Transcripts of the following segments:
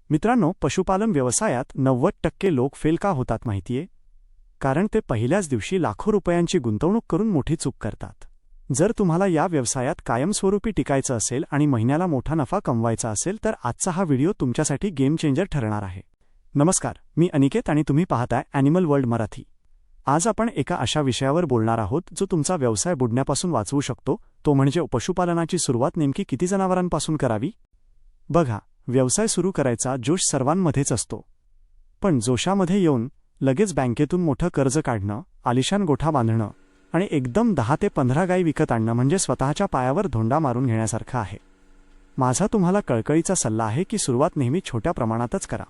मित्रांनो, पशुपालन व्यवसायात 90% लोक फेल का होतात माहितीये? कारण ते पहिल्याच दिवशी लाखो रुपयांची गुंतवणूक करून मोठी चूक करतात. जर तुम्हाला या व्यवसायात कायमस्वरूपी टिकायचं असेल आणि महिन्याला मोठा नफा कमवायचा असेल तर आजचा हा व्हिडिओ तुमच्यासाठी गेम चेंजर ठरणार आहे. नमस्कार, मी अनिकेत आणि तुम्ही पाहताय ॲनिमल वर्ल्ड मराठी. आज आपण एका अशा विषयावर बोलणार आहोत जो तुमचा व्यवसाय बुडण्यापासून वाचवू शकतो, तो म्हणजे पशुपालनाची सुरुवात नेमकी किती जनावरांपासून करावी? बघा, व्यवसाय सुरू करायचा जोश सर्वांमध्येच असतो. पण जोशामध्ये येऊन लगेच बँकेतून मोठं कर्ज काढणं, आलिशान गोठा बांधणं आणि एकदम 10 ते 15 गायी विकत आणणं म्हणजे स्वतःच्या पायावर धोंडा मारून घेण्यासारखं आहे. माझा तुम्हाला कळकळीचा सल्ला आहे की सुरुवात नेहमी छोट्या प्रमाणातच करा.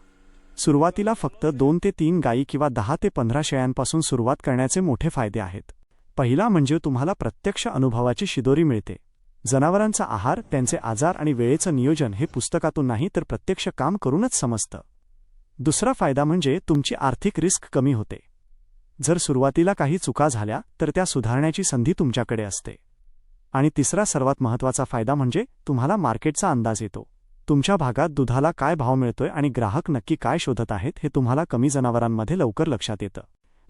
सुरुवातीला फक्त 2 ते 3 गायी किंवा 10 ते 15 शेळ्यांपासून सुरुवात करण्याचे मोठे फायदे आहेत. पहिला म्हणजे तुम्हाला प्रत्यक्ष अनुभवाची शिदोरी मिळते. जनावरांचा आहार, त्यांचे आजार आणि वेळेचं नियोजन हे पुस्तकातून नाही तर प्रत्यक्ष काम करूनच समजतं. दुसरा फायदा म्हणजे तुमची आर्थिक रिस्क कमी होते. जर सुरुवातीला काही चुका झाल्या तर त्या सुधारण्याची संधी तुमच्याकडे असते. आणि तिसरा सर्वात महत्त्वाचा फायदा म्हणजे तुम्हाला मार्केटचा अंदाज येतो. तुमच्या भागात दुधाला काय भाव मिळतोय आणि ग्राहक नक्की काय शोधत आहेत हे तुम्हाला कमी जनावरांमध्ये लवकर लक्षात येतं.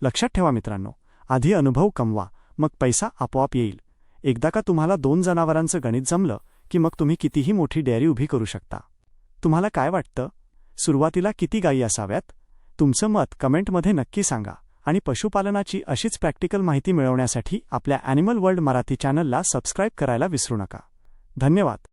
लक्षात ठेवा मित्रांनो, आधी अनुभव कमवा, मग पैसा आपोआप येईल. एकदा का तुम्हाला 2 जनावरांचं गणित जमलं की मग तुम्ही कितीही मोठी डेअरी उभी करू शकता. तुम्हाला काय वाटतं? सुरुवातीला किती गायी असाव्यात? तुमचं मत कमेंटमध्ये नक्की सांगा. आणि पशुपालनाची अशीच प्रॅक्टिकल माहिती मिळवण्यासाठी आपल्या ॲनिमल वर्ल्ड मराठी चॅनलला सबस्क्राईब करायला विसरू नका. धन्यवाद.